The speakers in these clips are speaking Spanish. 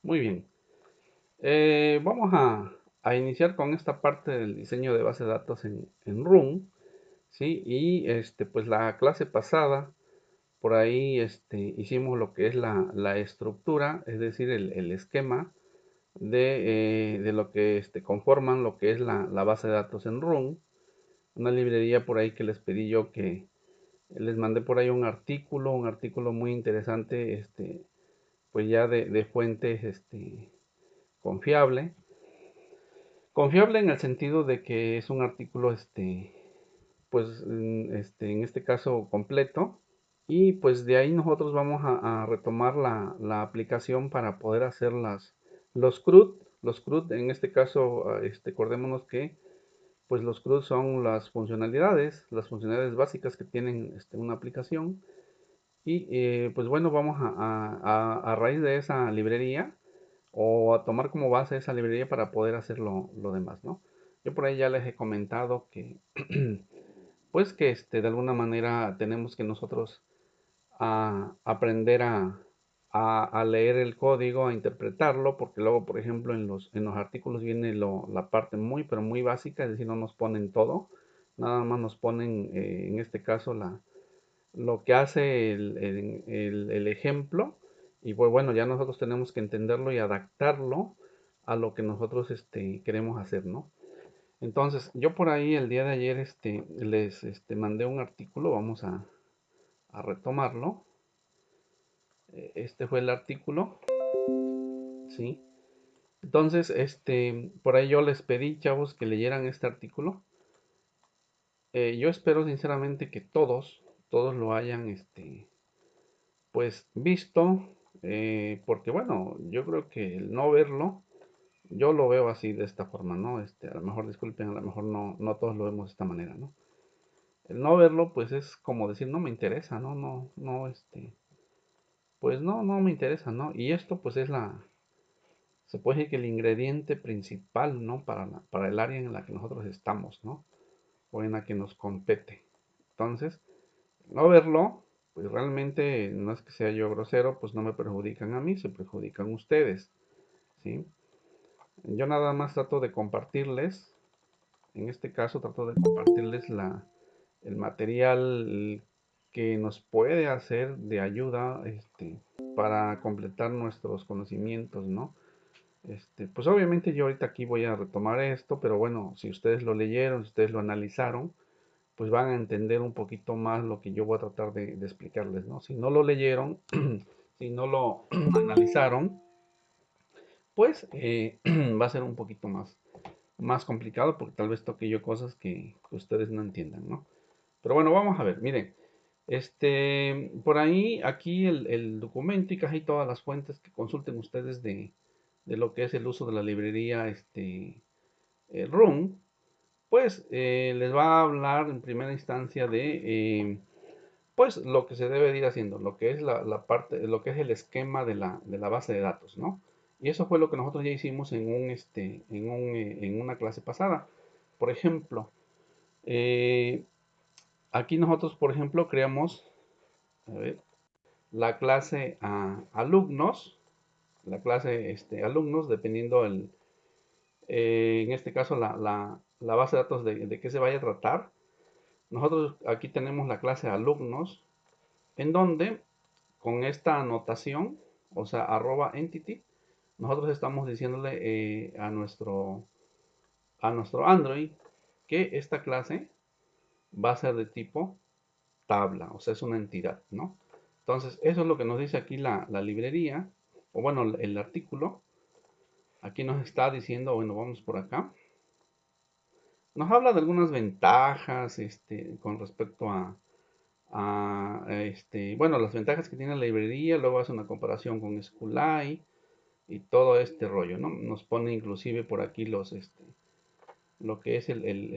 Muy bien. Vamos a iniciar con esta parte del diseño de base de datos en Room, ¿sí? Y pues la clase pasada, por ahí hicimos lo que es la estructura, es decir, el esquema de lo que conforman lo que es la base de datos en Room. Una librería por ahí que les pedí yo que les mandé por ahí un artículo muy interesante, pues ya de fuentes, confiable. Confiable en el sentido de que es un artículo, pues, en este caso completo. Y pues de ahí nosotros vamos a retomar la aplicación para poder hacer los CRUD. Los CRUD, en este caso, acordémonos que pues los CRUD son las funcionalidades básicas que tienen una aplicación. Y pues bueno, vamos a raíz de esa librería o a tomar como base esa librería para poder hacer lo demás, ¿no? Yo por ahí ya les he comentado que, pues que de alguna manera tenemos que nosotros aprender a leer el código, a interpretarlo, porque luego, por ejemplo, en los artículos viene la parte muy, pero muy básica, es decir, no nos ponen todo, nada más nos ponen, en este caso, lo que hace el ejemplo, y pues bueno, ya nosotros tenemos que entenderlo y adaptarlo a lo que nosotros queremos hacer, ¿no? Entonces, yo por ahí el día de ayer les mandé un artículo, vamos a retomarlo. Este fue el artículo, ¿sí? Entonces, por ahí yo les pedí, chavos, que leyeran este artículo. Yo espero sinceramente que todos lo hayan, pues visto, porque bueno, yo creo que el no verlo, yo lo veo así de esta forma, ¿no? A lo mejor disculpen, a lo mejor no todos lo vemos de esta manera, ¿no? El no verlo, pues es como decir, no me interesa, ¿no? No, pues no me interesa, ¿no? Y esto, pues se puede decir que el ingrediente principal, ¿no? Para el área en la que nosotros estamos, ¿no? O en la que nos compete. Entonces, no verlo, pues realmente no es que sea yo grosero, pues no me perjudican a mí, se perjudican ustedes, ¿sí? Yo nada más trato de compartirles, en este caso trato de compartirles el material que nos puede hacer de ayuda, para completar nuestros conocimientos, ¿no? Pues obviamente yo ahorita aquí voy a retomar esto, pero bueno, si ustedes lo leyeron, si ustedes lo analizaron, pues van a entender un poquito más lo que yo voy a tratar de explicarles, ¿no? Si no lo leyeron, si no lo analizaron, pues va a ser un poquito más complicado porque tal vez toque yo cosas que ustedes no entiendan, ¿no? Pero bueno, vamos a ver, miren, por ahí, aquí el documento y casi todas las fuentes que consulten ustedes de lo que es el uso de la librería, Room, pues les va a hablar en primera instancia de, pues lo que se debe de ir haciendo, lo que es la parte, lo que es el esquema de la base de datos, ¿no? Y eso fue lo que nosotros ya hicimos en una clase pasada. Por ejemplo, eh, aquí nosotros, por ejemplo, creamos, a ver, la clase alumnos, la clase alumnos, dependiendo en este caso la base de datos de qué se vaya a tratar. Nosotros aquí tenemos la clase alumnos, en donde con esta anotación, o sea, @entity, nosotros estamos diciéndole a nuestro Android que esta clase va a ser de tipo tabla, o sea, es una entidad, ¿no? Entonces, eso es lo que nos dice aquí la librería, o bueno, el artículo. Aquí nos está diciendo, bueno, vamos por acá. Nos habla de algunas ventajas, con respecto bueno, las ventajas que tiene la librería, luego hace una comparación con SQLite y todo este rollo, ¿no? Nos pone inclusive por aquí lo que es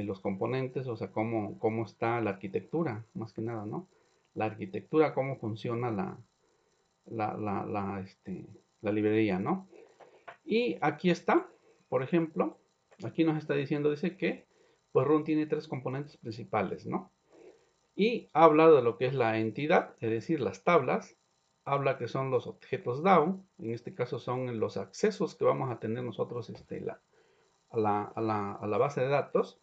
los componentes, o sea, cómo está la arquitectura, más que nada, ¿no? La arquitectura, cómo funciona la librería, ¿no? Y aquí está, por ejemplo, aquí nos está diciendo, dice que, pues Run tiene tres componentes principales, ¿no? Y habla de lo que es la entidad, es decir, las tablas, habla que son los objetos DAO. En este caso son los accesos que vamos a tener nosotros a la base de datos.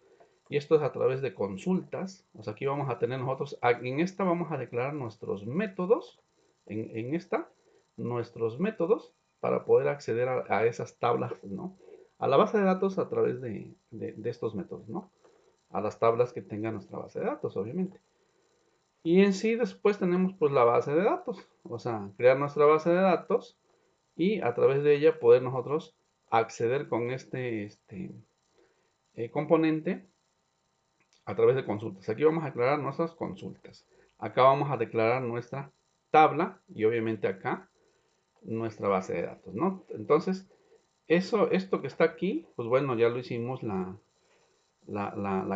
Y esto es a través de consultas. O sea, aquí vamos a tener nosotros, en esta vamos a declarar nuestros métodos. En esta, nuestros métodos para poder acceder a esas tablas, ¿no? A la base de datos a través de estos métodos, ¿no? A las tablas que tenga nuestra base de datos, obviamente. Y en sí después tenemos pues la base de datos, o sea, crear nuestra base de datos y a través de ella poder nosotros acceder con este componente a través de consultas. Aquí vamos a declarar nuestras consultas. Acá vamos a declarar nuestra tabla y obviamente acá nuestra base de datos, ¿no? Entonces, esto que está aquí, pues bueno, ya lo hicimos la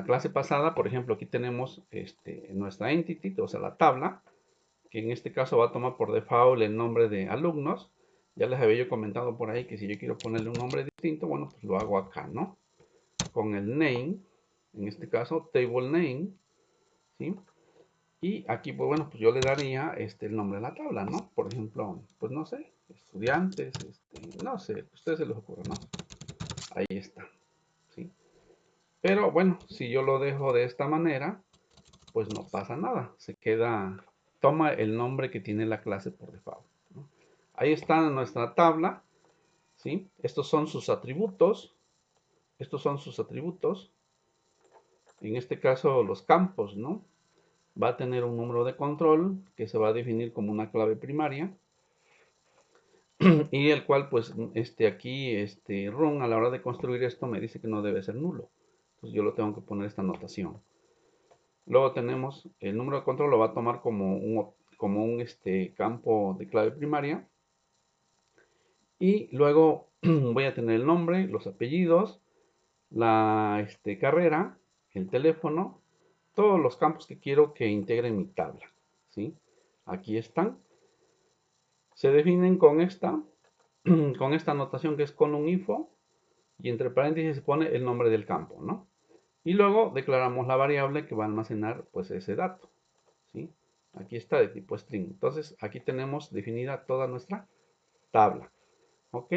clase pasada. Por ejemplo, aquí tenemos nuestra entity, o sea, la tabla, que en este caso va a tomar por default el nombre de alumnos. Ya les había yo comentado por ahí que si yo quiero ponerle un nombre distinto, bueno, pues lo hago acá, ¿no? Con el name, en este caso, table name, ¿sí? Y aquí, pues bueno, pues yo le daría el nombre de la tabla, ¿no? Por ejemplo, pues no sé, estudiantes, no sé, a ustedes se les ocurre, ¿no? Ahí está, ¿sí? Pero bueno, si yo lo dejo de esta manera, pues no pasa nada, se queda, toma el nombre que tiene la clase por default, ¿no? Ahí está nuestra tabla, ¿sí? Estos son sus atributos, estos son sus atributos, en este caso los campos, ¿no? Va a tener un número de control que se va a definir como una clave primaria y el cual pues aquí run a la hora de construir esto me dice que no debe ser nulo, entonces yo lo tengo que poner esta notación. Luego tenemos el número de control, lo va a tomar como un campo de clave primaria. Y luego voy a tener el nombre, los apellidos, la carrera, el teléfono, todos los campos que quiero que integren mi tabla, ¿sí? Aquí están. Se definen con esta anotación que es con un info y entre paréntesis se pone el nombre del campo, ¿no? Y luego declaramos la variable que va a almacenar pues ese dato, ¿sí? Aquí está de tipo string. Entonces aquí tenemos definida toda nuestra tabla, ¿ok?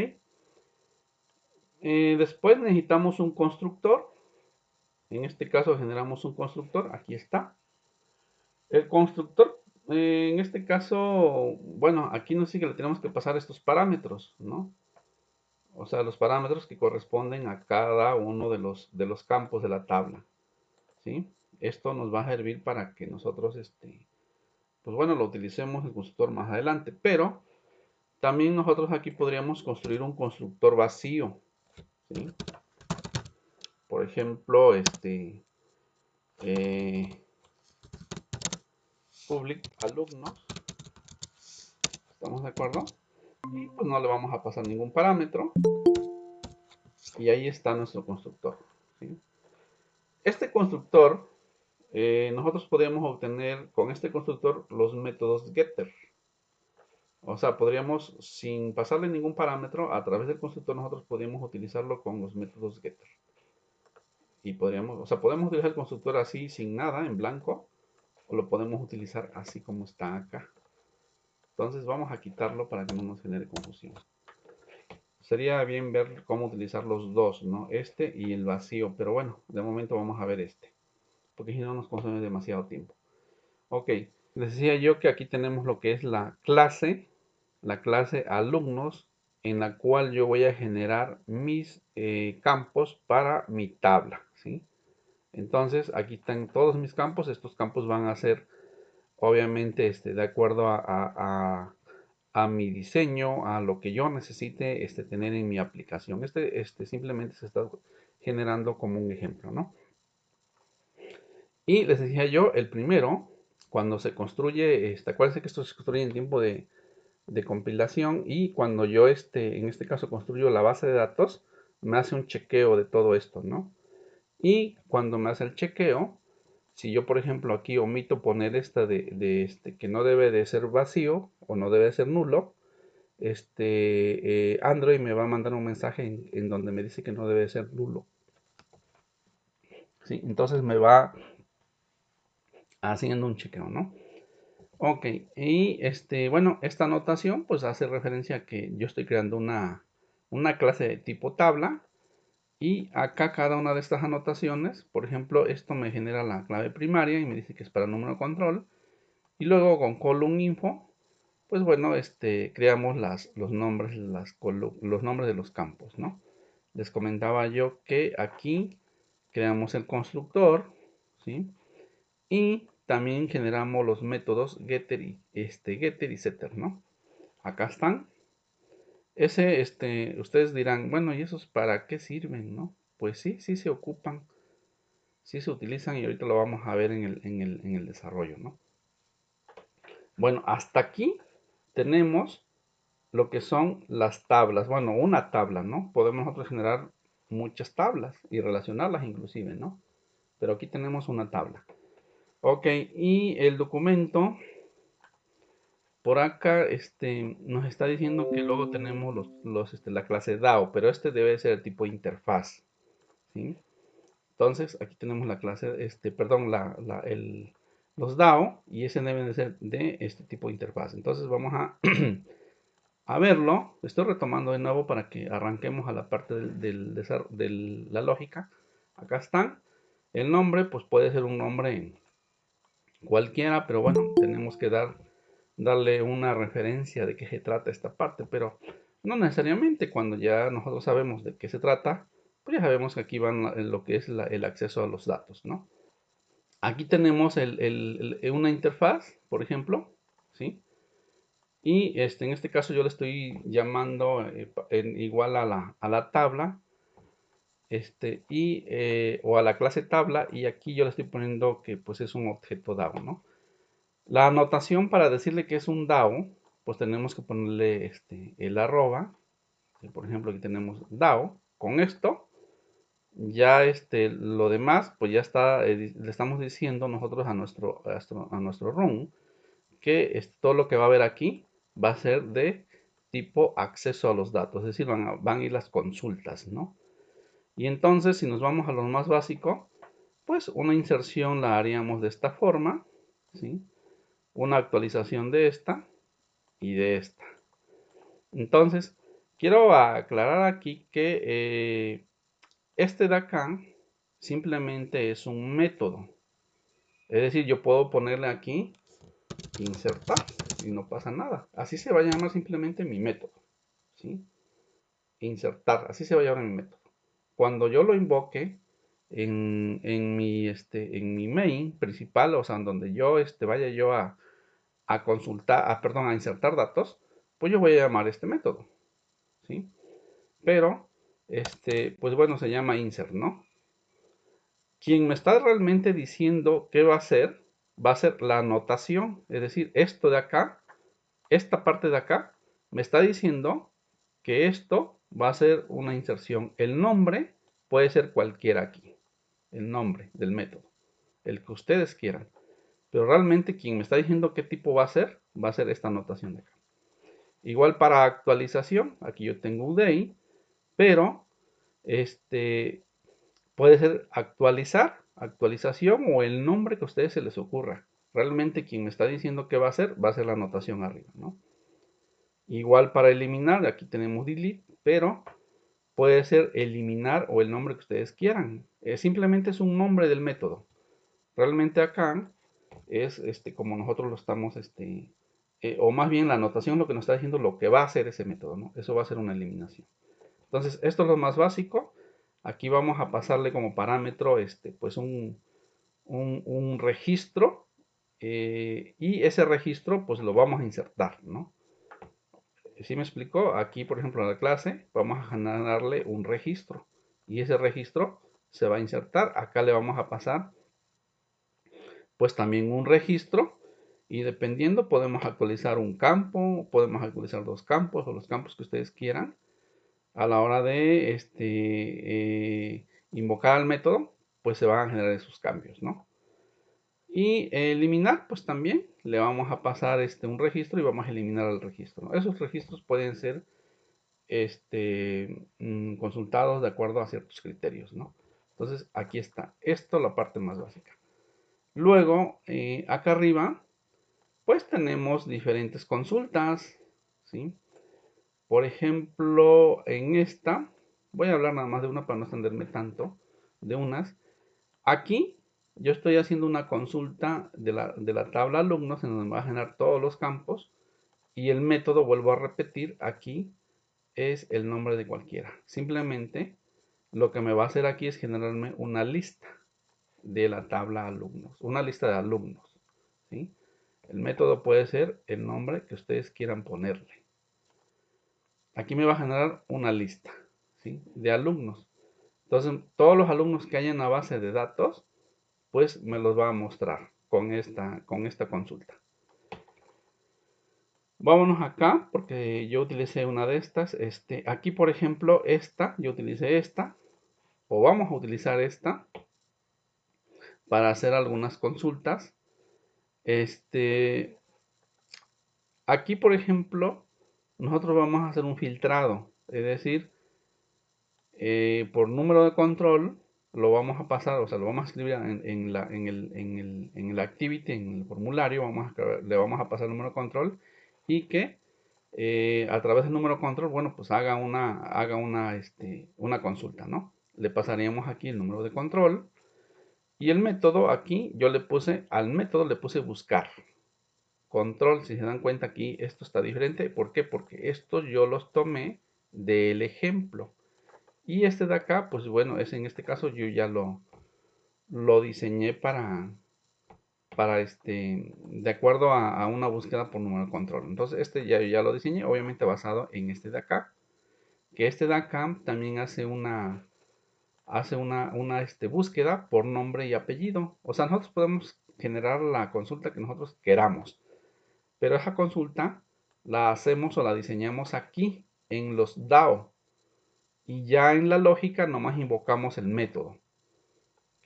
Después necesitamos un constructor. En este caso generamos un constructor. Aquí está. El constructor, en este caso, bueno, aquí nos sigue, le tenemos que pasar estos parámetros, ¿no? O sea, los parámetros que corresponden a cada uno de los campos de la tabla, ¿sí? Esto nos va a servir para que nosotros, pues bueno, lo utilicemos el constructor más adelante. Pero también nosotros aquí podríamos construir un constructor vacío, ¿sí? Por ejemplo, eh, public alumnos, ¿estamos de acuerdo? Y pues no le vamos a pasar ningún parámetro. Y ahí está nuestro constructor, ¿sí? Este constructor, nosotros podríamos obtener con este constructor los métodos getter. O sea, podríamos, sin pasarle ningún parámetro, a través del constructor nosotros podríamos utilizarlo con los métodos getter. Y podríamos, o sea, podemos utilizar el constructor así, sin nada, en blanco, o lo podemos utilizar así como está acá. Entonces vamos a quitarlo para que no nos genere confusión. Sería bien ver cómo utilizar los dos, ¿no? Este y el vacío, pero bueno, de momento vamos a ver este, porque si no nos consume demasiado tiempo. Ok, les decía yo que aquí tenemos lo que es la clase alumnos, en la cual yo voy a generar mis campos para mi tabla, ¿sí? Entonces aquí están todos mis campos. Estos campos van a ser obviamente de acuerdo a mi diseño, a lo que yo necesite tener en mi aplicación. Simplemente se está generando como un ejemplo, ¿no? Y les decía yo, el primero, cuando se construye, acuérdense que esto se construye en tiempo de compilación, y cuando yo en este caso construyo la base de datos, me hace un chequeo de todo esto, ¿no? Y cuando me hace el chequeo, si yo por ejemplo aquí omito poner esta que no debe de ser vacío o no debe de ser nulo, Android me va a mandar un mensaje en donde me dice que no debe de ser nulo, ¿sí? Entonces me va haciendo un chequeo, ¿no? Ok, y bueno, esta anotación pues hace referencia a que yo estoy creando una clase de tipo tabla y acá cada una de estas anotaciones, por ejemplo, esto me genera la clave primaria y me dice que es para número control y luego con column info, pues bueno, creamos los nombres, los nombres de los campos, ¿no? Les comentaba yo que aquí creamos el constructor, ¿sí? Y también generamos los métodos getter y setter, ¿no? Acá están. Ustedes dirán, bueno, ¿y esos para qué sirven, no? Pues sí, sí se ocupan, sí se utilizan y ahorita lo vamos a ver en el desarrollo, ¿no? Bueno, hasta aquí tenemos lo que son las tablas. Bueno, una tabla, ¿no? Podemos nosotros generar muchas tablas y relacionarlas inclusive, ¿no? Pero aquí tenemos una tabla. Ok, y el documento por acá nos está diciendo que luego tenemos la clase DAO, pero debe ser el tipo interfaz, ¿sí? Entonces, aquí tenemos la clase, perdón, los DAO y ese deben de ser de este tipo de interfaz. Entonces, vamos a verlo. Estoy retomando de nuevo para que arranquemos a la parte de la lógica. Acá están. El nombre, pues puede ser un nombre cualquiera, pero bueno, tenemos que darle una referencia de qué se trata esta parte, pero no necesariamente. Cuando ya nosotros sabemos de qué se trata, pues ya sabemos que aquí van lo que es el acceso a los datos, ¿no? Aquí tenemos una interfaz, por ejemplo, ¿sí? Y en este caso yo le estoy llamando igual a la tabla, o a la clase tabla, y aquí yo le estoy poniendo que pues es un objeto DAO, ¿no? La anotación para decirle que es un DAO, pues tenemos que ponerle el arroba. Por ejemplo, aquí tenemos DAO. Con esto, ya lo demás, pues ya está, le estamos diciendo nosotros a nuestro run que todo lo que va a haber aquí va a ser de tipo acceso a los datos, es decir, van a ir las consultas, ¿no? Y entonces, si nos vamos a lo más básico, pues una inserción la haríamos de esta forma, ¿sí? Una actualización de esta y de esta. Entonces, quiero aclarar aquí que este de acá simplemente es un método. Es decir, yo puedo ponerle aquí insertar y no pasa nada. Así se va a llamar simplemente mi método, ¿sí? Insertar, así se va a llamar mi método. Cuando yo lo invoque en mi main principal, o sea, en donde yo vaya yo a consultar, perdón, a insertar datos, pues yo voy a llamar este método, ¿sí? Pero, pues bueno, se llama insert, ¿no? Quien me está realmente diciendo qué va a ser la anotación, es decir, esto de acá, esta parte de acá, me está diciendo que esto va a ser una inserción. El nombre puede ser cualquiera aquí, el nombre del método, el que ustedes quieran. Pero realmente quien me está diciendo qué tipo va a ser esta anotación de acá. Igual para actualización, aquí yo tengo UDI, pero puede ser actualización o el nombre que a ustedes se les ocurra. Realmente quien me está diciendo qué va a ser la anotación arriba, ¿no? Igual para eliminar, aquí tenemos delete, pero puede ser eliminar o el nombre que ustedes quieran. Simplemente es un nombre del método. Realmente acá es como nosotros lo estamos, o más bien la anotación lo que nos está diciendo lo que va a hacer ese método, ¿no? Eso va a ser una eliminación. Entonces, esto es lo más básico. Aquí vamos a pasarle como parámetro, pues un registro, y ese registro, pues lo vamos a insertar, ¿no? ¿Sí me explicó? Aquí, por ejemplo, en la clase, vamos a generarle un registro y ese registro se va a insertar. Acá le vamos a pasar pues también un registro y dependiendo podemos actualizar un campo, podemos actualizar dos campos o los campos que ustedes quieran a la hora de invocar al método, pues se van a generar esos cambios, ¿no? Y eliminar, pues también le vamos a pasar un registro y vamos a eliminar el registro, ¿no? Esos registros pueden ser consultados de acuerdo a ciertos criterios, ¿no? Entonces, aquí está. Esto la parte más básica. Luego, acá arriba, pues tenemos diferentes consultas, ¿sí? Por ejemplo, en esta, voy a hablar nada más de una para no extenderme tanto, de unas. Aquí yo estoy haciendo una consulta de la tabla alumnos en donde me va a generar todos los campos y el método, vuelvo a repetir, aquí es el nombre de cualquiera. Simplemente lo que me va a hacer aquí es generarme una lista de la tabla alumnos, una lista de alumnos, ¿sí? El método puede ser el nombre que ustedes quieran ponerle. Aquí me va a generar una lista, ¿sí?, de alumnos. Entonces, todos los alumnos que haya en la base de datos, pues me los va a mostrar con esta consulta. Vámonos acá, porque yo utilicé una de estas. Aquí, por ejemplo, yo utilicé esta, o vamos a utilizar esta, para hacer algunas consultas. Aquí, por ejemplo, nosotros vamos a hacer un filtrado, es decir, por número de control lo vamos a pasar, o sea, lo vamos a escribir en el activity, en el formulario, le vamos a pasar el número de control y que a través del número de control, bueno, pues haga una consulta, ¿no? Le pasaríamos aquí el número de control y el método aquí, al método le puse buscar. Control, si se dan cuenta aquí, esto está diferente. ¿Por qué? Porque estos yo los tomé del ejemplo. Y este de acá, pues bueno, en este caso yo ya lo diseñé de acuerdo a una búsqueda por número de control. Entonces ya lo diseñé, obviamente basado en este de acá. Que este de acá también hace una búsqueda por nombre y apellido. O sea, nosotros podemos generar la consulta que nosotros queramos. Pero esa consulta la hacemos o la diseñamos aquí en los DAO. Y ya en la lógica nomás invocamos el método.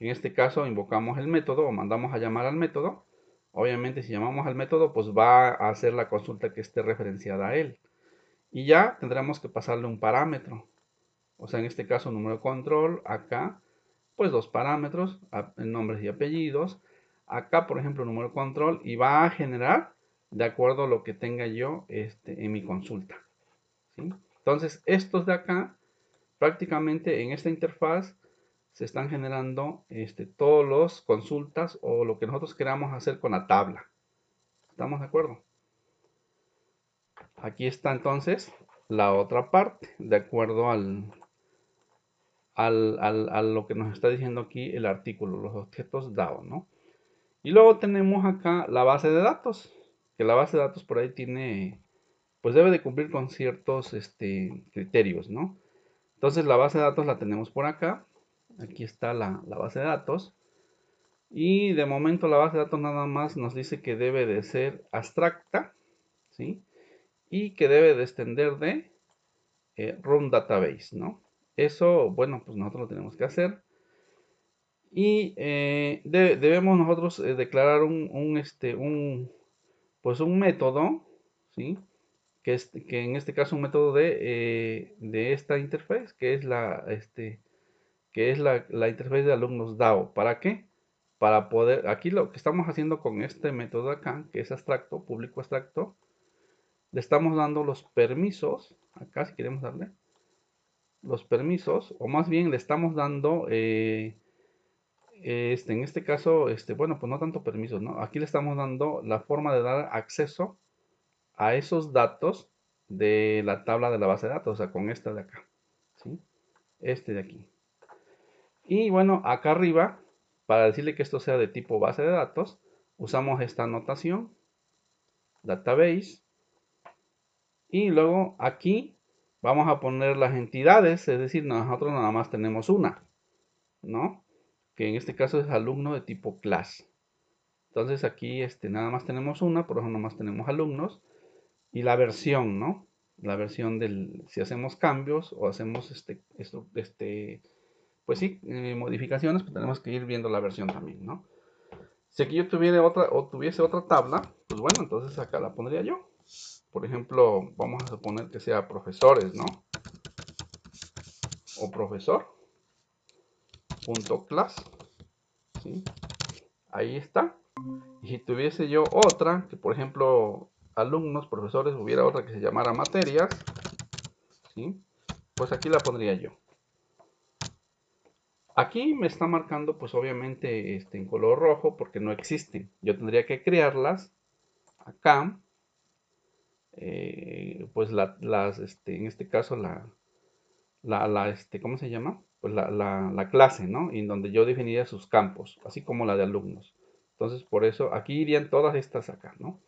En este caso invocamos el método o mandamos a llamar al método. Obviamente si llamamos al método, pues va a hacer la consulta que esté referenciada a él. Y ya tendremos que pasarle un parámetro. O sea, en este caso número de control, acá, pues dos parámetros, nombres y apellidos. Acá, por ejemplo, número de control y va a generar de acuerdo a lo que tenga yo en mi consulta, ¿sí? Entonces, estos de acá, prácticamente en esta interfaz, se están generando todos los consultas o lo que nosotros queramos hacer con la tabla. ¿Estamos de acuerdo? Aquí está entonces la otra parte, de acuerdo a lo que nos está diciendo aquí el artículo, los objetos DAO, ¿no? Y luego tenemos acá la base de datos, que la base de datos por ahí tiene, pues debe de cumplir con ciertos criterios, ¿no? Entonces la base de datos la tenemos por acá. Aquí está la base de datos. Y de momento la base de datos nada más nos dice que debe de ser abstracta, ¿sí? Y que debe de extender de Run Database, ¿no? Eso, bueno, pues nosotros lo tenemos que hacer. Y debemos nosotros declarar pues un método, ¿sí? Que en este caso un método de esta interfaz, que es la interfaz de alumnos DAO. ¿Para qué? Para poder, aquí lo que estamos haciendo con este método acá, que es abstracto, público abstracto, le estamos dando los permisos, acá si queremos darle, los permisos, o más bien le estamos dando, en este caso, bueno, pues no tanto permisos, ¿no? Aquí le estamos dando la forma de dar acceso a esos datos de la tabla de la base de datos, o sea, con esta de acá, ¿sí? Este de aquí. Y bueno, acá arriba, para decirle que esto sea de tipo base de datos, usamos esta notación, database, y luego aquí vamos a poner las entidades, es decir, nosotros nada más tenemos una, ¿no? Que en este caso es alumno de tipo class. Entonces aquí nada más tenemos una, por eso nada más tenemos alumnos. Y la versión, ¿no? La versión si hacemos cambios o hacemos pues sí, modificaciones, pues tenemos que ir viendo la versión también, ¿no? Si aquí yo tuviese otra tabla, pues bueno, entonces acá la pondría yo. Por ejemplo, vamos a suponer que sea profesores, ¿no? O profesor.class, ¿sí? Ahí está. Y si tuviese yo otra, que por ejemplo alumnos, profesores, hubiera otra que se llamara materias, ¿sí? Pues aquí la pondría yo. Aquí me está marcando pues obviamente en color rojo porque no existen. Yo tendría que crearlas acá, pues en este caso ¿cómo se llama? Pues la clase, ¿no? En donde yo definiría sus campos, así como la de alumnos. Entonces, por eso aquí irían todas estas acá, ¿no?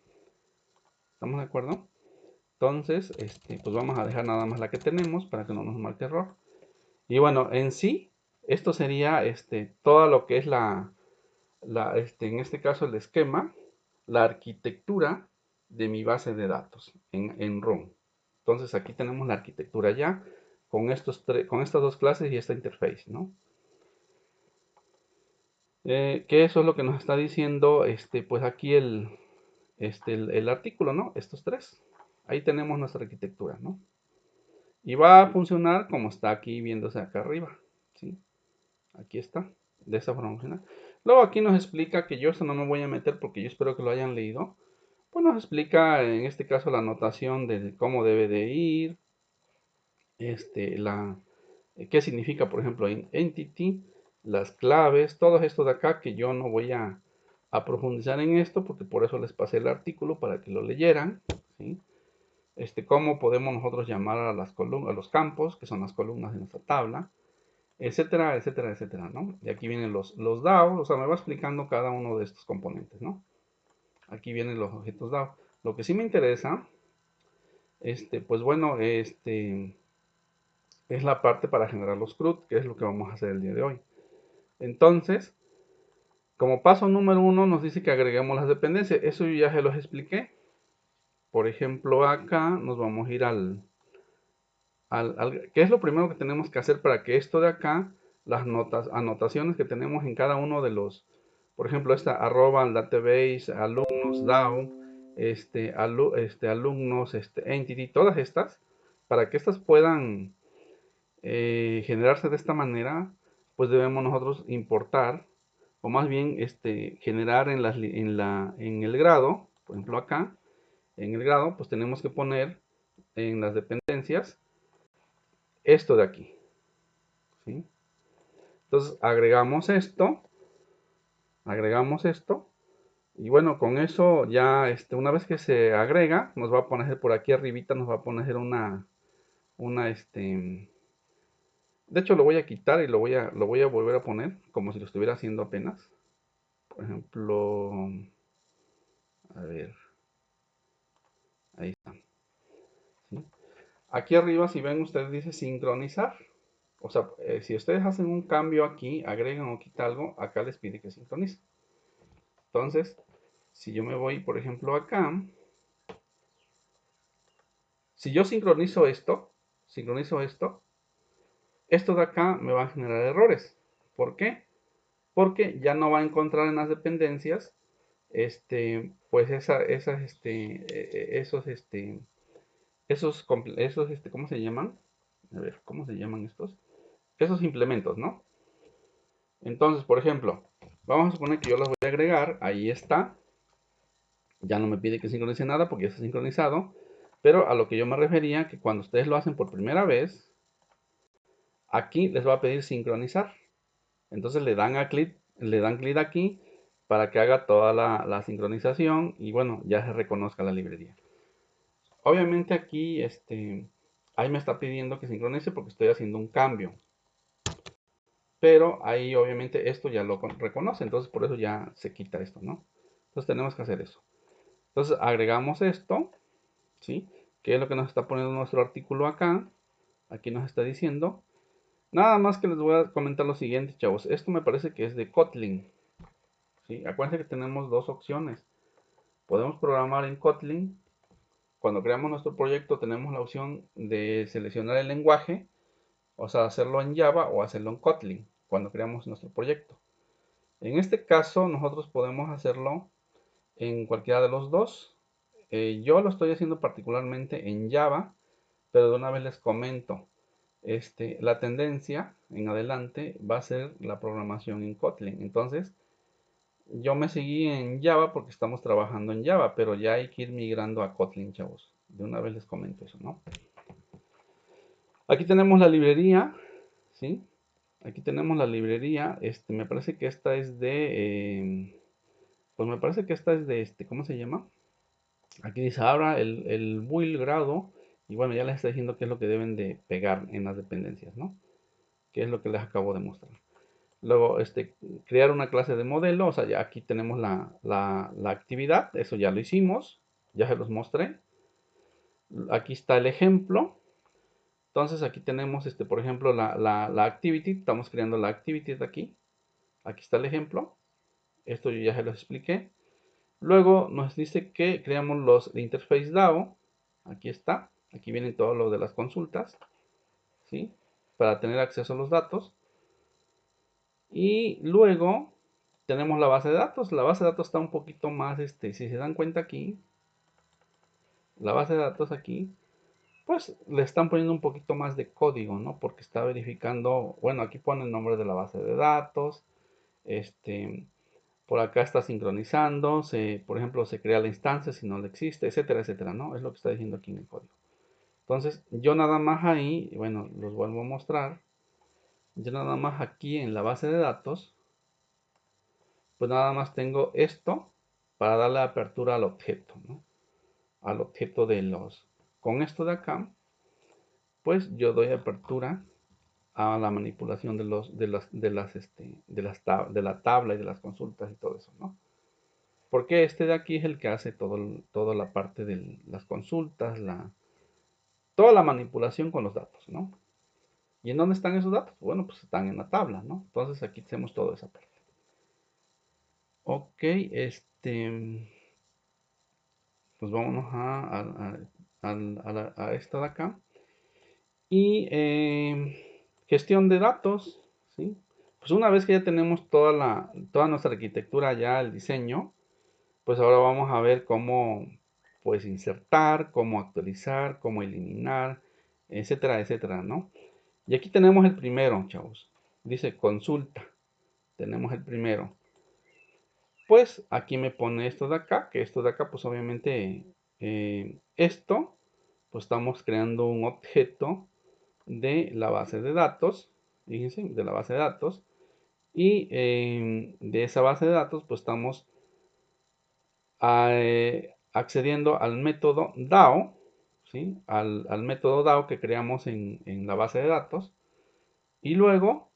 ¿Estamos de acuerdo? Entonces, pues vamos a dejar nada más la que tenemos para que no nos marque error. Y bueno, en sí, esto sería todo lo que es en este caso el esquema, la arquitectura de mi base de datos en RUN. Entonces aquí tenemos la arquitectura ya con estas dos clases y esta interface, ¿no? Que eso es lo que nos está diciendo, pues aquí el artículo, ¿no? Estos tres. Ahí tenemos nuestra arquitectura, ¿no? Y va a funcionar como está aquí viéndose acá arriba, ¿sí? Aquí está, de esa forma funciona. Luego aquí nos explica que yo esto no me voy a meter porque yo espero que lo hayan leído. Pues nos explica en este caso la notación de cómo debe de ir, qué significa, por ejemplo, entity, las claves, todo esto de acá que yo no voy a profundizar en esto porque por eso les pasé el artículo para que lo leyeran, ¿sí? Cómo podemos nosotros llamar a las columnas, a los campos, que son las columnas de nuestra tabla, etcétera, etcétera, etcétera, ¿no? Y aquí vienen los DAO, o sea, me va explicando cada uno de estos componentes, ¿no? Aquí vienen los objetos DAO. Lo que sí me interesa, pues bueno, es la parte para generar los CRUD, que es lo que vamos a hacer el día de hoy. Entonces, como paso número uno nos dice que agreguemos las dependencias. Eso yo ya se los expliqué. Por ejemplo, acá nos vamos a ir ¿qué es lo primero que tenemos que hacer para que esto de acá, las anotaciones que tenemos en cada uno de los, por ejemplo, esta arroba al database, alumnos, DAO, alumnos, entity, todas estas, para que estas puedan generarse de esta manera, pues debemos nosotros importar, o más bien generar en el grado, por ejemplo acá, en el grado, pues tenemos que poner en las dependencias esto de aquí, ¿sí? Entonces agregamos esto, y bueno, con eso ya, una vez que se agrega, nos va a poner por aquí arribita, nos va a poner una. De hecho, lo voy a quitar y lo voy a volver a poner como si lo estuviera haciendo apenas. Por ejemplo, a ver, ahí está, ¿sí? Aquí arriba, si ven ustedes, dice sincronizar. O sea, si ustedes hacen un cambio aquí, agregan o quitan algo, acá les pide que sincronice. Entonces, si yo me voy, por ejemplo, acá, si yo esto de acá me va a generar errores. ¿Por qué? Porque ya no va a encontrar en las dependencias, pues ¿cómo se llaman? A ver, ¿cómo se llaman estos? Esos implementos, ¿no? Entonces, por ejemplo, vamos a suponer que yo los voy a agregar, ahí está, ya no me pide que sincronice nada porque ya está sincronizado, pero a lo que yo me refería, que cuando ustedes lo hacen por primera vez, aquí les va a pedir sincronizar. Entonces le dan clic aquí para que haga toda la sincronización y bueno, ya se reconozca la librería. Obviamente aquí, ahí me está pidiendo que sincronice porque estoy haciendo un cambio. Pero ahí obviamente esto ya lo reconoce, entonces por eso ya se quita esto, ¿no? Entonces tenemos que hacer eso. Entonces agregamos esto, ¿sí? Que es lo que nos está poniendo nuestro artículo acá. Aquí nos está diciendo. Nada más que les voy a comentar lo siguiente, chavos. Esto me parece que es de Kotlin, ¿sí? Acuérdense que tenemos dos opciones. Podemos programar en Kotlin. Cuando creamos nuestro proyecto tenemos la opción de seleccionar el lenguaje, o sea, hacerlo en Java o hacerlo en Kotlin, cuando creamos nuestro proyecto. En este caso, nosotros podemos hacerlo en cualquiera de los dos. Yo lo estoy haciendo particularmente en Java, pero de una vez les comento, la tendencia en adelante va a ser la programación en Kotlin. Entonces, yo me seguí en Java porque estamos trabajando en Java, pero ya hay que ir migrando a Kotlin, chavos. De una vez les comento eso, ¿no? Aquí tenemos la librería, ¿sí? Aquí tenemos la librería. Me parece que esta es pues me parece que esta es de ¿cómo se llama? Aquí dice abra el build grado. Y bueno, ya les está diciendo qué es lo que deben de pegar en las dependencias, ¿no? Que es lo que les acabo de mostrar. Luego, crear una clase de modelo. O sea, ya aquí tenemos la actividad. Eso ya lo hicimos. Ya se los mostré. Aquí está el ejemplo. Entonces aquí tenemos, por ejemplo, la activity. Estamos creando la activity de aquí. Aquí está el ejemplo. Esto yo ya se los expliqué. Luego nos dice que creamos los de Interface DAO. Aquí está. Aquí viene todo lo de las consultas, ¿sí? Para tener acceso a los datos. Y luego tenemos la base de datos. La base de datos está un poquito más, si se dan cuenta aquí, la base de datos aquí, pues le están poniendo un poquito más de código, ¿no? Porque está verificando, bueno, aquí pone el nombre de la base de datos, por acá está sincronizando, por ejemplo, se crea la instancia si no le existe, etcétera, etcétera, ¿no? Es lo que está diciendo aquí en el código. Entonces, yo nada más ahí, bueno, los vuelvo a mostrar, yo nada más aquí en la base de datos, pues nada más tengo esto para darle apertura al objeto, ¿no? Al objeto de los... Con esto de acá, pues yo doy apertura a la manipulación de la tabla y de las consultas y todo eso, ¿no? Porque este de aquí es el que hace toda la parte de las consultas, toda la manipulación con los datos, ¿no? ¿Y en dónde están esos datos? Bueno, pues están en la tabla, ¿no? Entonces aquí hacemos toda esa parte. Ok, pues vámonos a esta de acá. Y gestión de datos, ¿sí? Pues una vez que ya tenemos toda nuestra arquitectura, ya el diseño, pues ahora vamos a ver cómo pues insertar, cómo actualizar, cómo eliminar, etcétera, etcétera, ¿no? Y aquí tenemos el primero, chavos. Dice consulta. Tenemos el primero. Pues aquí me pone esto de acá, que esto de acá, pues obviamente pues estamos creando un objeto de la base de datos, fíjense, de la base de datos, y de esa base de datos, pues estamos accediendo al método DAO, ¿sí? Al método DAO que creamos en la base de datos, y luego,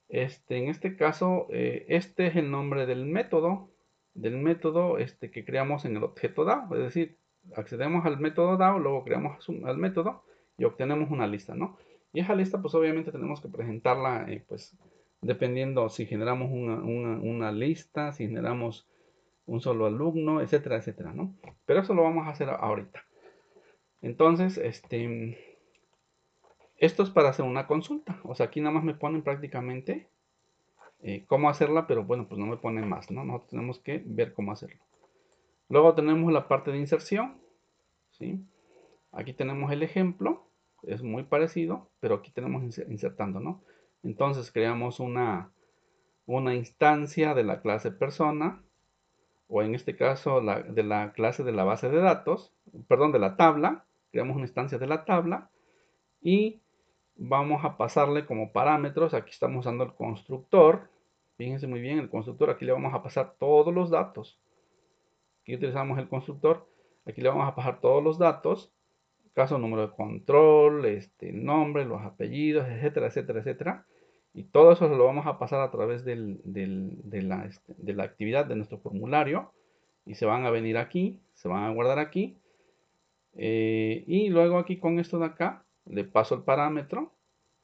en este caso, este es el nombre del método que creamos en el objeto DAO, es decir, accedemos al método DAO, luego creamos al método y obtenemos una lista, ¿no? Y esa lista, pues obviamente tenemos que presentarla, pues dependiendo si generamos una lista, si generamos un solo alumno, etcétera, etcétera, ¿no? Pero eso lo vamos a hacer ahorita. Entonces, esto es para hacer una consulta. O sea, aquí nada más me ponen prácticamente cómo hacerla, pero bueno, pues no me ponen más, ¿no? Nosotros tenemos que ver cómo hacerlo. Luego tenemos la parte de inserción, ¿sí? Aquí tenemos el ejemplo, es muy parecido, pero aquí tenemos insertando, ¿no? Entonces creamos una instancia de la clase persona, o en este caso de la clase de la base de datos, perdón, de la tabla, creamos una instancia de la tabla y vamos a pasarle como parámetros, aquí estamos usando el constructor, fíjense muy bien, el constructor, aquí le vamos a pasar todos los datos, aquí utilizamos el constructor, aquí le vamos a pasar todos los datos, caso, número de control, nombre, los apellidos, etcétera, etcétera, etcétera. Y todo eso lo vamos a pasar a través de la actividad de nuestro formulario. Y se van a venir aquí, se van a guardar aquí. Y luego aquí con esto de acá, le paso el parámetro.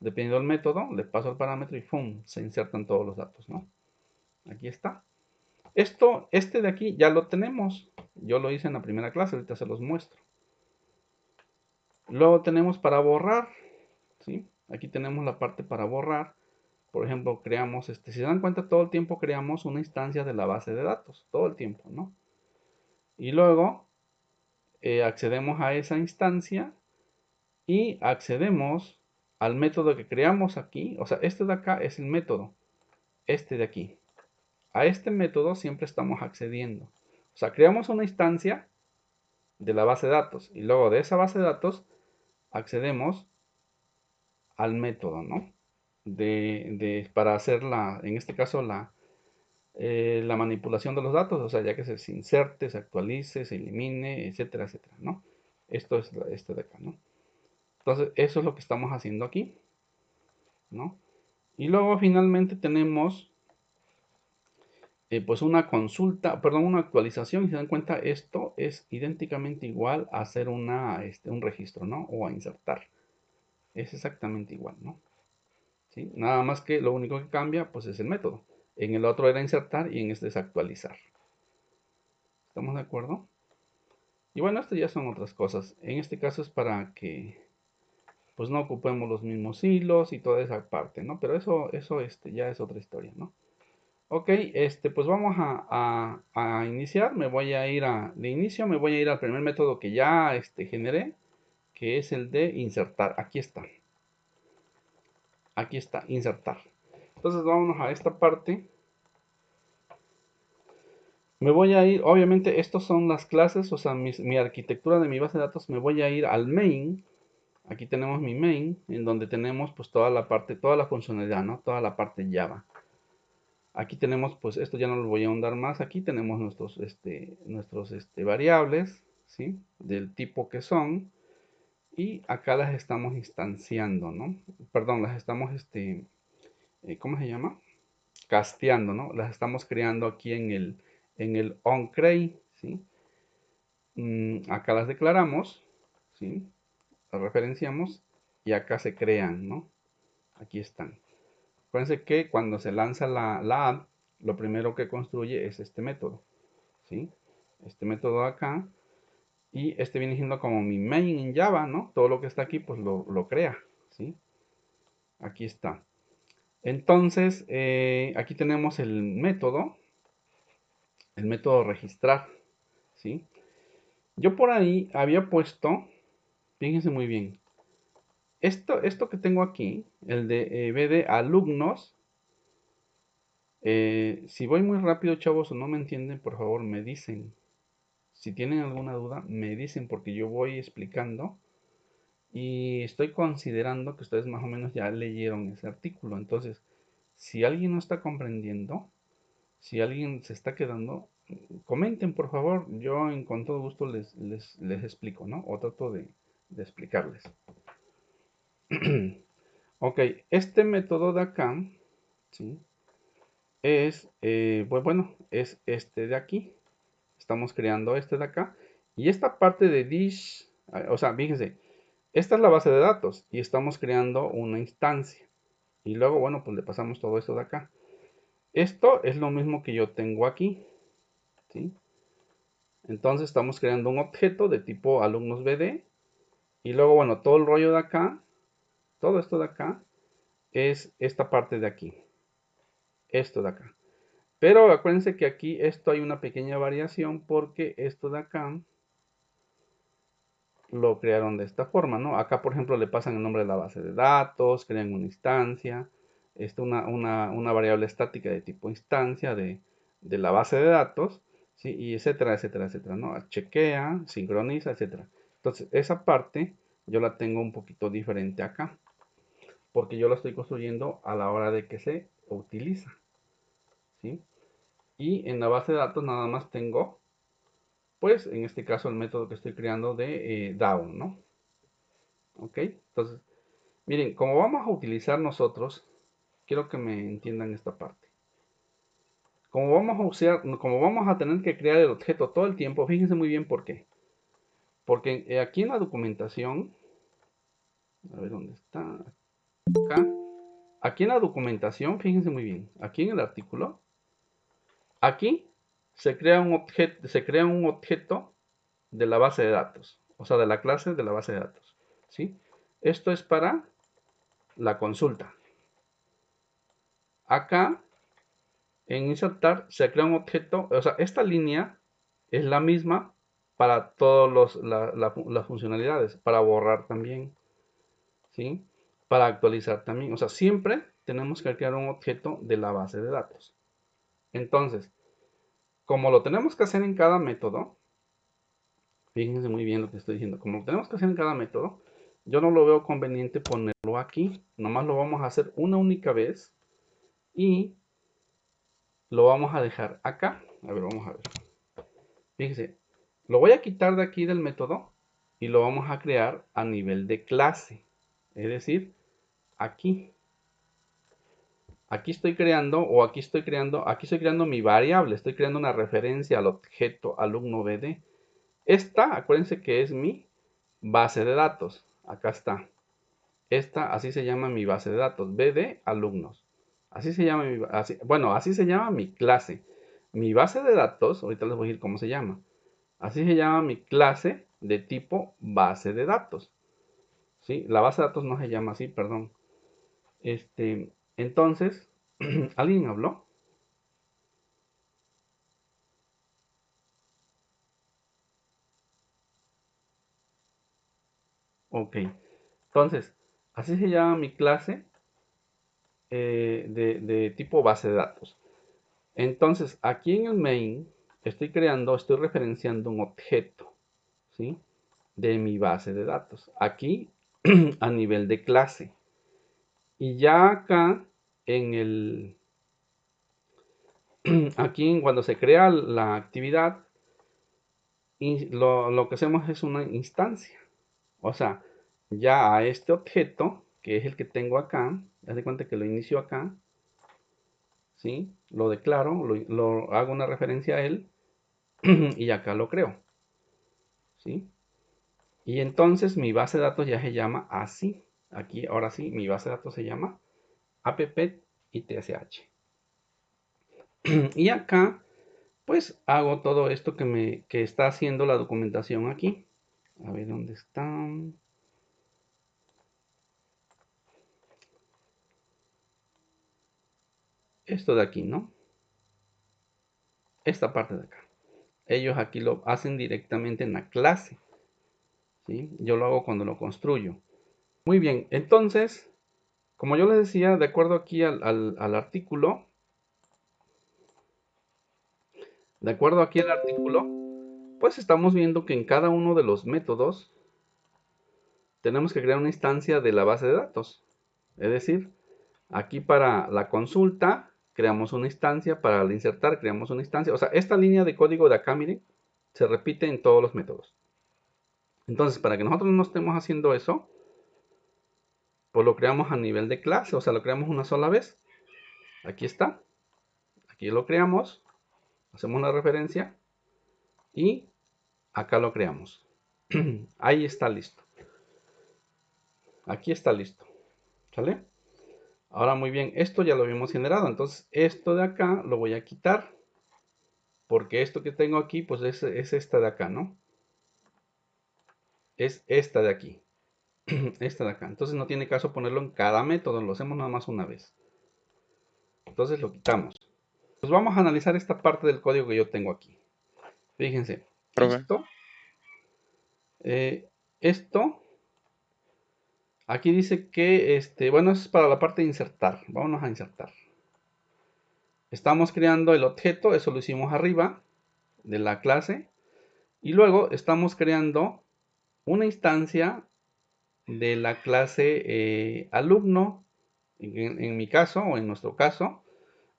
Dependiendo del método, le paso el parámetro y ¡pum! Se insertan todos los datos, ¿no? Aquí está. Este de aquí ya lo tenemos. Yo lo hice en la primera clase, ahorita se los muestro. Luego tenemos para borrar, ¿sí? Aquí tenemos la parte para borrar. Por ejemplo, creamos, si se dan cuenta, todo el tiempo creamos una instancia de la base de datos, todo el tiempo, ¿no? Y luego accedemos a esa instancia y accedemos al método que creamos aquí. O sea, este de acá es el método, este de aquí. a este método siempre estamos accediendo. O sea, creamos una instancia de la base de datos y luego de esa base de datos accedemos al método, ¿no? Para hacer en este caso, la manipulación de los datos, o sea, ya que se inserte, se actualice, se elimine, etcétera, etcétera, ¿no? Esto es este de acá, ¿no? Entonces, eso es lo que estamos haciendo aquí, ¿no? Y luego finalmente tenemos pues una consulta, perdón, una actualización. Y si se dan cuenta, esto es idénticamente igual a hacer un registro, ¿no? O a insertar. Es exactamente igual, ¿no? ¿Sí? Nada más que lo único que cambia, pues es el método. En el otro era insertar y en este es actualizar. ¿Estamos de acuerdo? Y bueno, esto ya son otras cosas. En este caso es para que pues no ocupemos los mismos hilos y toda esa parte, ¿no? Pero eso ya es otra historia, ¿no? Ok, pues vamos a iniciar. Me voy a ir de inicio, me voy a ir al primer método que ya generé, que es el de insertar. Aquí está, insertar. Entonces vámonos a esta parte. Me voy a ir, obviamente, estos son las clases, o sea, mi arquitectura de mi base de datos. Me voy a ir al main. Aquí tenemos mi main, en donde tenemos pues toda la parte, toda la funcionalidad, ¿no? Toda la parte Java. Aquí tenemos, pues esto ya no lo voy a ahondar más. Aquí tenemos nuestros variables, ¿sí? Del tipo que son. Y acá las estamos instanciando, ¿no? Perdón, las estamos, ¿cómo se llama? Casteando, ¿no? Las estamos creando aquí en el onCreate, ¿sí? Acá las declaramos, ¿sí? Las referenciamos y acá se crean, ¿no? Aquí están. Acuérdense que cuando se lanza la app, lo primero que construye es este método, ¿sí? Este método acá. Y este viene siendo como mi main en Java, ¿no? Todo lo que está aquí, pues lo crea, ¿sí? Aquí está. Entonces, aquí tenemos el método registrar, ¿sí? Yo por ahí había puesto, fíjense muy bien, esto que tengo aquí, el de BD alumnos. Si voy muy rápido, chavos, o no me entienden, por favor, me dicen. Si tienen alguna duda, me dicen porque yo voy explicando y estoy considerando que ustedes más o menos ya leyeron ese artículo. Entonces, si alguien no está comprendiendo, si alguien se está quedando, comenten por favor. Yo con todo gusto les explico, ¿no? O trato de explicarles. Ok, este método de acá, ¿sí? Es, pues bueno, es este de aquí. Estamos creando este de acá. Y esta parte de dish, o sea, fíjense, esta es la base de datos y estamos creando una instancia. Y luego, bueno, pues le pasamos todo esto de acá. Esto es lo mismo que yo tengo aquí, ¿sí? Entonces estamos creando un objeto de tipo alumnos BD. Y luego, bueno, todo el rollo de acá, todo esto de acá, es esta parte de aquí. Esto de acá. Pero acuérdense que aquí esto hay una pequeña variación porque esto de acá lo crearon de esta forma, ¿no? Acá, por ejemplo, le pasan el nombre de la base de datos, crean una instancia, una variable estática de tipo instancia de la base de datos, ¿sí? Y etcétera, etcétera, etcétera, ¿no? Chequea, sincroniza, etcétera. Entonces, esa parte yo la tengo un poquito diferente acá, porque yo la estoy construyendo a la hora de que se utiliza, ¿sí? Y en la base de datos nada más tengo, pues, en este caso el método que estoy creando de down, ¿no? ¿Ok? Entonces, miren, como vamos a utilizar nosotros, quiero que me entiendan esta parte. Como vamos a tener que crear el objeto todo el tiempo, fíjense muy bien por qué. Porque aquí en la documentación, a ver dónde está, acá. Aquí en la documentación, fíjense muy bien, aquí en el artículo, aquí se crea un objeto de la base de datos, o sea, de la clase de la base de datos, ¿sí? Esto es para la consulta. Acá en insertar se crea un objeto, o sea, esta línea es la misma para todas las funcionalidades, para borrar también, ¿sí? Para actualizar también, o sea, siempre tenemos que crear un objeto de la base de datos, Entonces, como lo tenemos que hacer en cada método, fíjense muy bien lo que estoy diciendo, como lo tenemos que hacer en cada método, yo no lo veo conveniente ponerlo aquí, nomás lo vamos a hacer una única vez y lo vamos a dejar acá. A ver, vamos a ver. Fíjense, lo voy a quitar de aquí del método y lo vamos a crear a nivel de clase. Es decir, aquí. Aquí estoy creando, o aquí estoy creando mi variable. Estoy creando una referencia al objeto alumno BD. Esta, acuérdense que es mi base de datos. Acá está. Esta, así se llama mi base de datos. BD alumnos. Así se llama así se llama mi clase. Mi base de datos, ahorita les voy a decir cómo se llama. Así se llama mi clase de tipo base de datos. ¿Sí? La base de datos no se llama así, perdón. Entonces, ¿alguien habló? Ok. Entonces, así se llama mi clase de tipo base de datos. Entonces, aquí en el main estoy referenciando un objeto, ¿sí? De mi base de datos. Aquí a nivel de clase. Y ya acá en el, aquí cuando se crea la actividad, lo que hacemos es una instancia. O sea, ya a este objeto, que es el que tengo acá, haz de cuenta que lo inicio acá, ¿sí? Lo declaro, hago una referencia a él y acá lo creo, ¿sí? Y entonces mi base de datos ya se llama así. Aquí, ahora sí, mi base de datos se llama app y tsh. Y acá, pues hago todo esto que está haciendo la documentación aquí. A ver dónde está. Esto de aquí, ¿no? Esta parte de acá. Ellos aquí lo hacen directamente en la clase, ¿sí? Yo lo hago cuando lo construyo. Muy bien, entonces, como yo les decía, de acuerdo aquí al artículo, de acuerdo aquí al artículo, pues estamos viendo que en cada uno de los métodos tenemos que crear una instancia de la base de datos. Es decir, aquí para la consulta creamos una instancia, para el insertar creamos una instancia. O sea, esta línea de código de acá, miren, se repite en todos los métodos. Entonces, para que nosotros no estemos haciendo eso, pues lo creamos a nivel de clase, o sea, lo creamos una sola vez. Aquí está, aquí lo creamos, hacemos la referencia y acá lo creamos. Ahí está listo. Aquí está listo. ¿Sale? Ahora muy bien, esto ya lo habíamos generado, entonces esto de acá lo voy a quitar, porque esto que tengo aquí, pues es esta de acá, ¿no? Es esta de aquí, esta de acá. Entonces no tiene caso ponerlo en cada método, lo hacemos nada más una vez. Entonces lo quitamos. Pues vamos a analizar esta parte del código que yo tengo aquí. Fíjense, Profe, eh, esto, aquí dice que, bueno, es para la parte de insertar. Vámonos a insertar. Estamos creando el objeto, eso lo hicimos arriba de la clase. Y luego estamos creando una instancia de la clase alumno, en mi caso o en nuestro caso,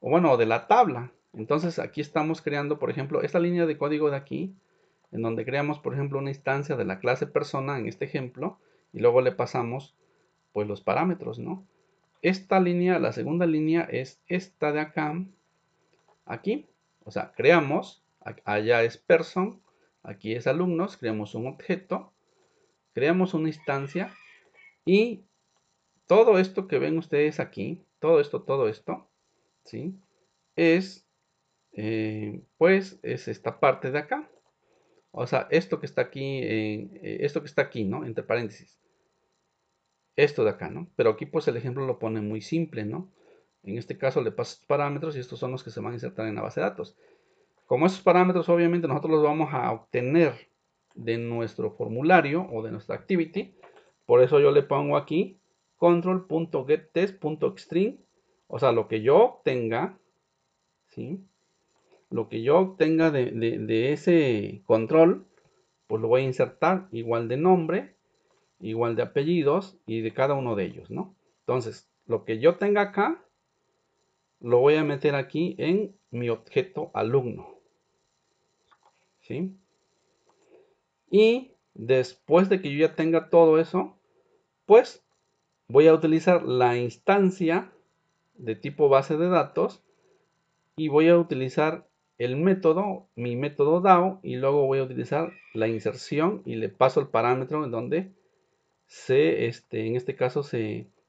o bueno, de la tabla. Entonces aquí estamos creando, por ejemplo, esta línea de código de aquí, en donde creamos, por ejemplo, una instancia de la clase persona, en este ejemplo, y luego le pasamos, pues, los parámetros, ¿no? Esta línea, la segunda línea es esta de acá, aquí, o sea, creamos, allá es person, aquí es alumnos, creamos un objeto, creamos una instancia y todo esto que ven ustedes aquí, todo esto, ¿sí? Es, pues, es esta parte de acá. O sea, esto que está aquí, esto que está aquí, ¿no? Entre paréntesis. Esto de acá, ¿no? Pero aquí, pues, el ejemplo lo pone muy simple, ¿no? En este caso le pasas parámetros y estos son los que se van a insertar en la base de datos. Como esos parámetros, obviamente, nosotros los vamos a obtener de nuestro formulario o de nuestra activity. Por eso yo le pongo aquí control.getTest.string. O sea, lo que yo obtenga, ¿sí? lo que yo tenga de ese control, pues lo voy a insertar igual de nombre, igual de apellidos y de cada uno de ellos, ¿no? Entonces, lo que yo tenga acá, lo voy a meter aquí en mi objeto alumno, ¿sí? Y después de que yo ya tenga todo eso, pues voy a utilizar la instancia de tipo base de datos y voy a utilizar el método, mi método DAO, y luego voy a utilizar la inserción y le paso el parámetro en donde en este caso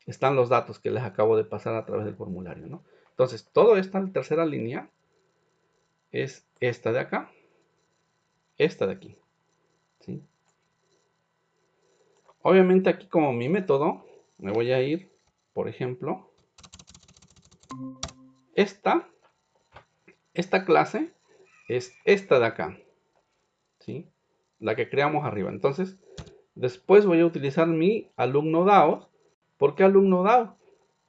están los datos que les acabo de pasar a través del formulario, ¿no? Entonces, toda esta tercera línea es esta de acá, esta de aquí, ¿sí? Obviamente aquí como mi método, me voy a ir, por ejemplo, esta clase es esta de acá, ¿sí? La que creamos arriba. Entonces, después voy a utilizar mi alumno DAO. ¿Por qué alumno DAO?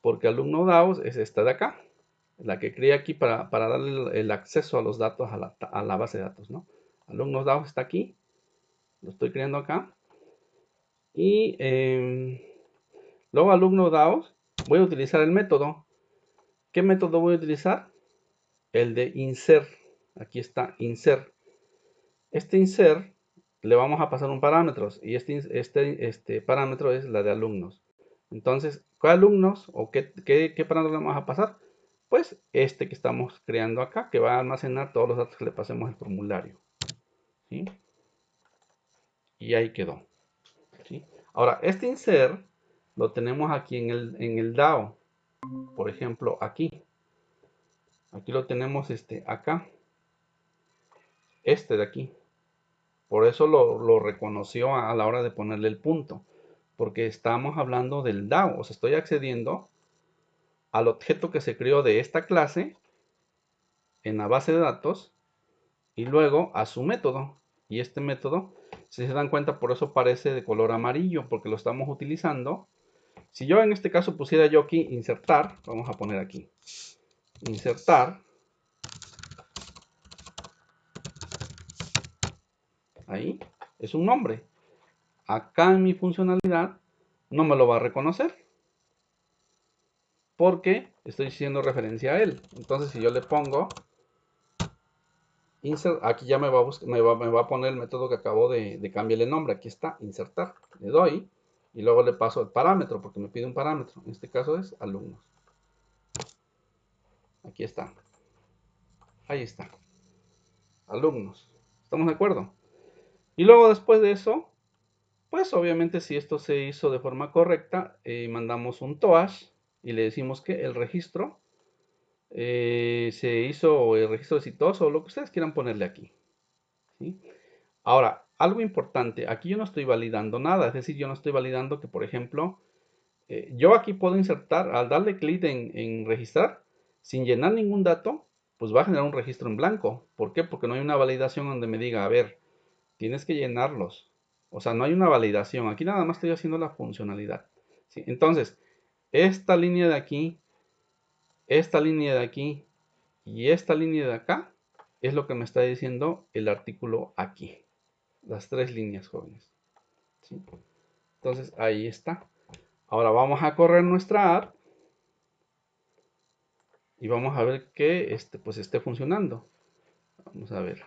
Porque alumno DAO es esta de acá, la que creé aquí para darle el acceso a los datos a la base de datos, ¿no? Alumnos DAO está aquí, lo estoy creando acá. Y luego alumno DAO, voy a utilizar el método. ¿Qué método voy a utilizar? El de insert. Aquí está insert. Este insert le vamos a pasar un parámetro y este parámetro es la de alumnos. Entonces, ¿qué alumnos o qué parámetro le vamos a pasar? Pues este que estamos creando acá, que va a almacenar todos los datos que le pasemos al formulario, ¿sí? Y ahí quedó, ¿sí? Ahora, este insert lo tenemos aquí en el DAO. Por ejemplo, aquí. Aquí lo tenemos acá. Este de aquí. Por eso lo reconoció a la hora de ponerle el punto. Porque estamos hablando del DAO. O sea, estoy accediendo al objeto que se creó de esta clase en la base de datos y luego a su método. Y este método, si se dan cuenta, por eso parece de color amarillo, porque lo estamos utilizando. Si yo en este caso pusiera yo aquí insertar, vamos a poner aquí insertar, ahí es un nombre. Acá en mi funcionalidad no me lo va a reconocer porque estoy haciendo referencia a él. Entonces, si yo le pongo insert, aquí ya me va a poner el método que acabo de cambiarle el nombre. Aquí está, insertar. Le doy y luego le paso el parámetro porque me pide un parámetro. En este caso es alumnos. Aquí está. Ahí está. Alumnos. ¿Estamos de acuerdo? Y luego después de eso, pues obviamente si esto se hizo de forma correcta, mandamos un TOAS y le decimos que el registro se hizo el registro exitoso o lo que ustedes quieran ponerle aquí, ¿sí? Ahora, algo importante, aquí yo no estoy validando nada, es decir, yo no estoy validando que, por ejemplo, yo aquí puedo insertar, al darle clic en registrar, sin llenar ningún dato, pues va a generar un registro en blanco. ¿Por qué? Porque no hay una validación donde me diga, a ver, tienes que llenarlos. O sea, no hay una validación, aquí nada más estoy haciendo la funcionalidad, ¿sí? Entonces, esta línea de aquí, esta línea de aquí y esta línea de acá es lo que me está diciendo el artículo aquí. Las tres líneas, jóvenes, ¿sí? Entonces, ahí está. Ahora vamos a correr nuestra app y vamos a ver que pues esté funcionando. Vamos a ver.